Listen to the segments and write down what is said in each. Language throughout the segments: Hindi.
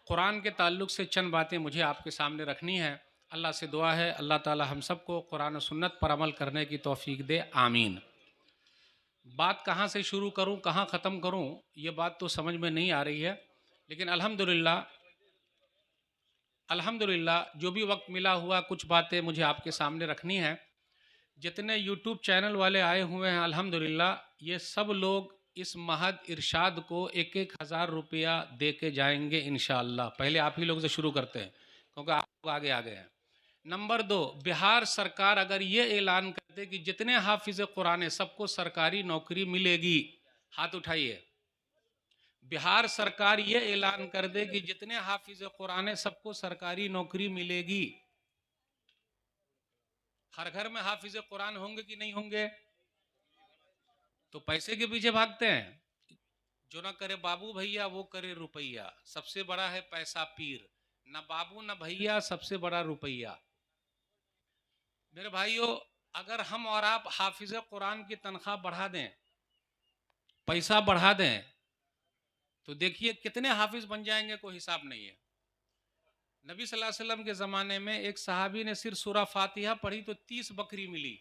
कुरान के ताल्लुक़ से चंद बातें मुझे आपके सामने रखनी है। अल्लाह से दुआ है अल्लाह ताला हम सबको कुरान और सुन्नत पर अमल करने की तौफ़ीक दे, आमीन। बात कहाँ से शुरू करूँ, कहाँ ख़त्म करूँ, ये बात तो समझ में नहीं आ रही है, लेकिन अल्हम्दुलिल्लाह अल्हम्दुलिल्लाह जो भी वक्त मिला हुआ कुछ बातें मुझे आपके सामने रखनी है। जितने यूट्यूब चैनल वाले आए हुए हैं अल्हम्दुलिल्लाह ये सब लोग इस महद इरशाद को 1-1 हज़ार रुपया दे के जाएंगे इंशाअल्लाह। पहले आप ही लोग से शुरू करते हैं क्योंकि आप लोग आगे आ गए हैं। नंबर 2, बिहार सरकार अगर ये ऐलान कर दे कि जितने हाफिज़ कुरान हैं सबको सरकारी नौकरी मिलेगी, हाथ उठाइए। बिहार सरकार ये ऐलान कर दे कि जितने हाफिज़ कुरान हैं सबको सरकारी नौकरी मिलेगी, हर घर में हाफिज़ कुरान होंगे कि नहीं होंगे? तो पैसे के पीछे भागते हैं। जो ना करे बाबू भैया वो करे रुपैया, सबसे बड़ा है पैसा पीर। ना बाबू ना भैया, सबसे बड़ा रुपैया। मेरे भाइयों, अगर हम और आप हाफिज़ कुरान की तनख्वाह बढ़ा दें, पैसा बढ़ा दें, तो देखिए कितने हाफिज़ बन जाएंगे, कोई हिसाब नहीं है। नबी सल्लल्लाहु अलैहि वसल्लम के ज़माने में एक सहाबी ने सिर्फ सूरा फातिहा पढ़ी तो 30 बकरी मिली।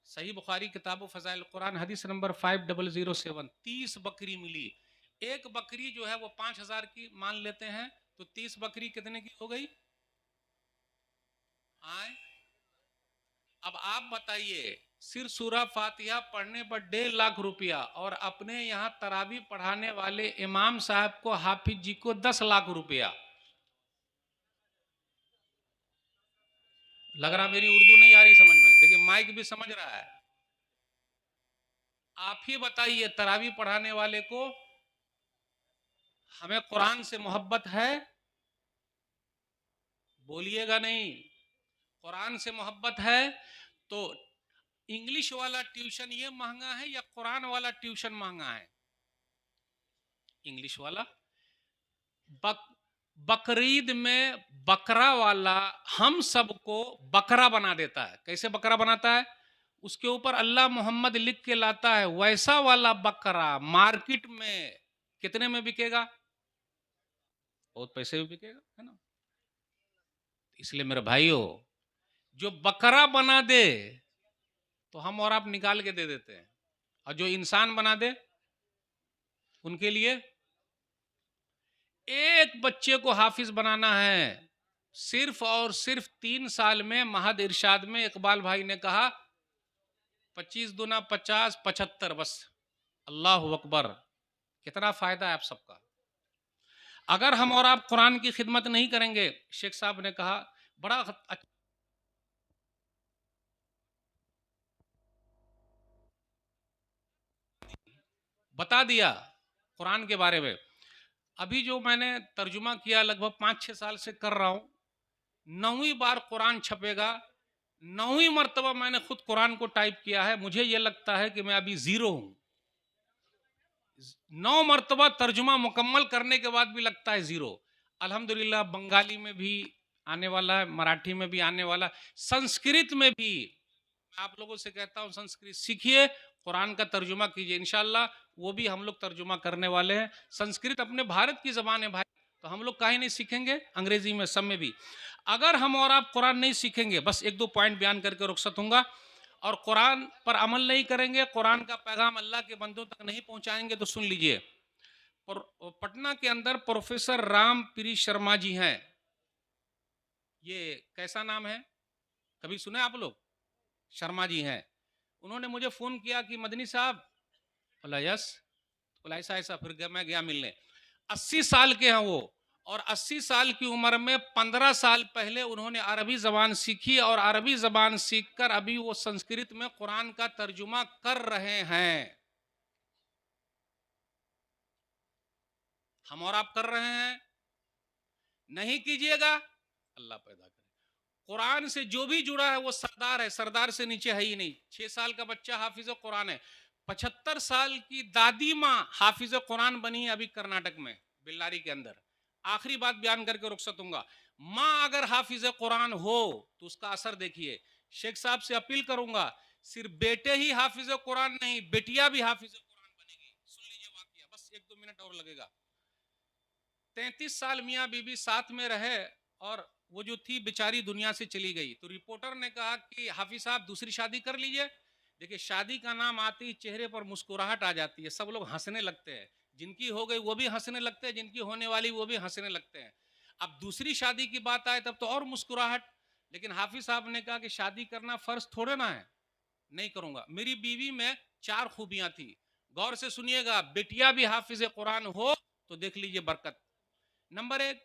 सही बुखारी किताब फ़ज़ाइल कुरान हदीस नंबर 5007, 30 बकरी मिली। एक बकरी जो है वो 5,000 की मान लेते हैं, तो 30 बकरी कितने की हो गई? आए, अब आप बताइए, सिर्फ सूरा फातिहा पढ़ने पर 1.5 लाख रुपया और अपने यहाँ तरावी पढ़ाने वाले इमाम साहब को, हाफिज जी को 10 लाख रुपया। लग रहा मेरी उर्दू नहीं आ रही समझ में, देखिए माइक भी समझ रहा है। आप ही बताइए, तरावी पढ़ाने वाले को हमें कुरान से मोहब्बत है? बोलिएगा नहीं। कुरान से मोहब्बत है तो इंग्लिश वाला ट्यूशन ये महंगा है या कुरान वाला ट्यूशन महंगा है? इंग्लिश वाला। बकरीद में बकरा वाला हम सबको बकरा बना देता है। कैसे बकरा बनाता है? उसके ऊपर अल्लाह मोहम्मद लिख के लाता है। वैसा वाला बकरा मार्केट में कितने में बिकेगा? बहुत पैसे में बिकेगा, है ना। इसलिए मेरे भाइयों, जो बकरा बना दे तो हम और आप निकाल के दे देते हैं, और जो इंसान बना दे उनके लिए एक बच्चे को हाफिज बनाना है। सिर्फ और सिर्फ 3 साल में महद इरशाद में इकबाल भाई ने कहा 25 दूना 50, 75, बस। अल्लाह अकबर। कितना फायदा है आप सबका। अगर हम और आप कुरान की खिदमत नहीं करेंगे, शेख साहब ने कहा बड़ा अच्छा, बता दिया कुरान के बारे में। अभी जो मैंने तर्जुमा किया लगभग 5-6 साल से कर रहा हूं, 9वीं बार कुरान छपेगा। 9वीं मर्तबा मैंने खुद कुरान को टाइप किया है। मुझे यह लगता है कि मैं अभी जीरो हूं। 9 मर्तबा तर्जुमा मुकम्मल करने के बाद भी लगता है जीरो। अल्हम्दुलिल्लाह बंगाली में भी आने वाला है, मराठी में भी आने वाला है, संस्कृत में भी। आप लोगों से कहता हूं संस्कृत सीखिए, कुरान का तर्जुमा कीजिए, इंशाल्लाह वो भी हम लोग तर्जुमा करने वाले हैं। संस्कृत अपने भारत की जबान है भाई, तो हम लोग काहे नहीं सीखेंगे? अंग्रेजी में, सब में भी। अगर हम और आप कुरान नहीं सीखेंगे, बस 1-2 पॉइंट बयान करके रुखसत होऊंगा, और कुरान पर अमल नहीं करेंगे, कुरान का पैगाम अल्लाह के बंदों तक नहीं पहुंचाएंगे, तो सुन लीजिए। पटना के अंदर प्रोफेसर राम प्री शर्मा जी हैं। ये कैसा नाम है, कभी सुने आप लोग? शर्मा जी हैं। उन्होंने मुझे फोन किया कि मदनी साहब, बोला यस, बोला ऐसा ऐसा, फिर मैं गया मिलने। 80 साल के हैं वो, और 80 साल की उम्र में 15 साल पहले उन्होंने अरबी जबान सीखी, और अरबी जबान सीखकर अभी वो संस्कृत में कुरान का तर्जुमा कर रहे हैं। हम और आप कर रहे हैं? नहीं कीजिएगा, अल्लाह पैदा करे। कुरान से जो भी जुड़ा है वो सरदार है, सरदार से नीचे है ही नहीं। 6 साल का बच्चा हाफिज कुरान है। 75 साल की दादी माँ हाफिज कुरान बनी है अभी कर्नाटक में, बेल्लारी के अंदर। आखिरी बात बयान करके रुखसत दूंगा। माँ अगर हाफिज कुरान हो तो उसका असर देखिए। शेख साहब से अपील करूंगा, सिर्फ बेटे ही हाफिज कुरान नहीं, बेटियां भी हाफिज कुरान बनेगी। सुन लीजिए वाकया, बस 1-2 मिनट और लगेगा। 33 साल मियाँ बीबी साथ में रहे और वो जो थी बेचारी दुनिया से चली गई। तो रिपोर्टर ने कहा कि हाफिज साहब दूसरी शादी कर लीजिए। देखिए, शादी का नाम आते ही चेहरे पर मुस्कुराहट आ जाती है, सब लोग हंसने लगते हैं। जिनकी हो गई वो भी हंसने लगते हैं, जिनकी होने वाली वो भी हंसने लगते हैं। अब दूसरी शादी की बात आए तब तो और मुस्कुराहट। लेकिन हाफिज साहब ने कहा कि शादी करना फर्ज थोड़े ना है, नहीं करूंगा। मेरी बीवी में 4 खूबियां थी। गौर से सुनिएगा, बेटिया भी हाफिज कुरान हो तो देख लीजिए बरकत। नंबर 1,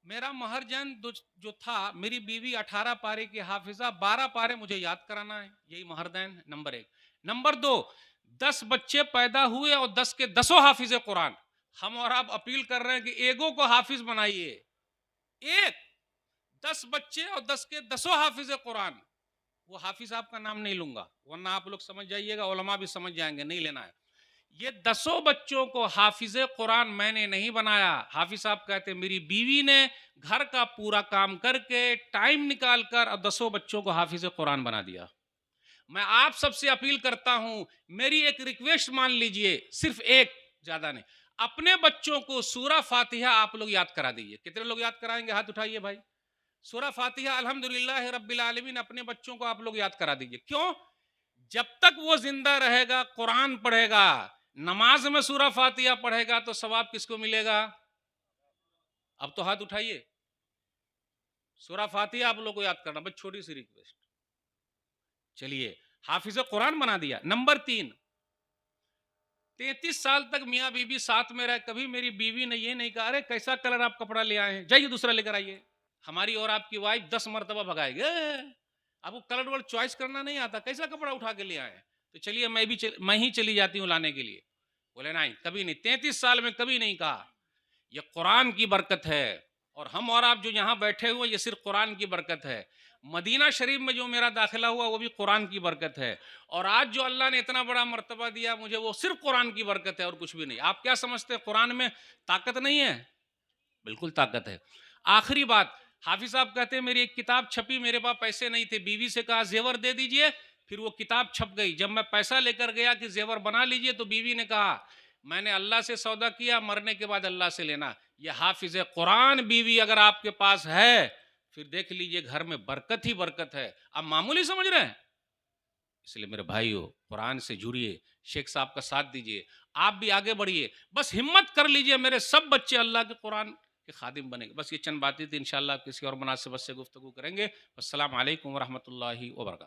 मेरा महरजन जो था, मेरी बीवी 18 पारे की हाफिजा, 12 पारे मुझे याद कराना है, यही महरदैन। नंबर 1। नंबर 2, 10 बच्चे पैदा हुए और 10 के 10 हाफिज कुरान। हम और आप अपील कर रहे हैं कि एगो को हाफिज बनाइए। एक 10 बच्चे और 10 के 10 हाफिज कुरान। वो हाफिज साहब का नाम नहीं लूंगा, वरना आप लोग समझ जाइएगा, उलमा भी समझ जाएंगे, नहीं लेना है। ये 10 बच्चों को हाफिज कुरान मैंने नहीं बनाया। हाफिज साहब कहते मेरी बीवी ने घर का पूरा काम करके टाइम निकाल कर और 10 बच्चों को हाफिज कुरान बना दिया। मैं आप सबसे अपील करता हूं, मेरी एक रिक्वेस्ट मान लीजिए, सिर्फ एक, ज्यादा नहीं। अपने बच्चों को सूरा फातिहा आप लोग याद करा दीजिए। कितने लोग याद कराएंगे? हाथ उठाइए भाई। सूरा फातिहा अल्हम्दुलिल्लाह रब्बिल आलमीन अपने बच्चों को आप लोग याद करा दीजिए। क्यों? जब तक वो जिंदा रहेगा, कुरान पढ़ेगा, नमाज में सूरा फातिहा पढ़ेगा, तो सवाब किसको मिलेगा? अब तो हाथ उठाइए। सूरा फातिहा आप लोग को याद करना, बस छोटी सी रिक्वेस्ट। चलिए, हाफिज कुरान बना दिया। नंबर 3, 33 साल तक मियाँ बीबी साथ में रहे, कभी मेरी बीवी ने ये नहीं कहा अरे कैसा कलर आप कपड़ा ले आए हैं, जाइए दूसरा लेकर आइए। हमारी और आपकी वाइफ 10 मरतबा भगाएगी, आपको कलर वर्ड चॉइस करना नहीं आता, कैसा कपड़ा उठा के ले आए? तो चलिए मैं ही चली जाती हूँ लाने के लिए। बोले नहीं, कभी नहीं, 33 साल में कभी नहीं कहा। यह कुरान की बरकत है। और हम और आप जो यहाँ बैठे हुए, ये सिर्फ कुरान की बरकत है। मदीना शरीफ में जो मेरा दाखिला हुआ वो भी कुरान की बरकत है। और आज जो अल्लाह ने इतना बड़ा मर्तबा दिया मुझे, वो सिर्फ कुरान की बरकत है और कुछ भी नहीं। आप क्या समझते हैं, कुरान में ताकत नहीं है? बिल्कुल ताकत है। आखिरी बात, हाफिज साहब कहते हैं मेरी एक किताब छपी, मेरे पास पैसे नहीं थे, बीवी से कहा जेवर दे दीजिए, फिर वो किताब छप गई। जब मैं पैसा लेकर गया कि जेवर बना लीजिए, तो बीवी ने कहा मैंने अल्लाह से सौदा किया, मरने के बाद अल्लाह से लेना। ये हाफिज कुरान बीवी अगर आपके पास है, फिर देख लीजिए घर में बरकत ही बरकत है। आप मामूली समझ रहे हैं? इसलिए मेरे भाइयों, कुरान से जुड़िए, शेख साहब का साथ दीजिए, आप भी आगे बढ़िए। बस हिम्मत कर लीजिए, मेरे सब बच्चे अल्लाह के कुरान के खादिम बनेंगे। बस ये चंद बातें थी, इंशाल्लाह किसी और मुनासिबत से गुफ्तगू करेंगे। अस्सलाम वालेकुम व रहमतुल्लाहि व बरकातहू।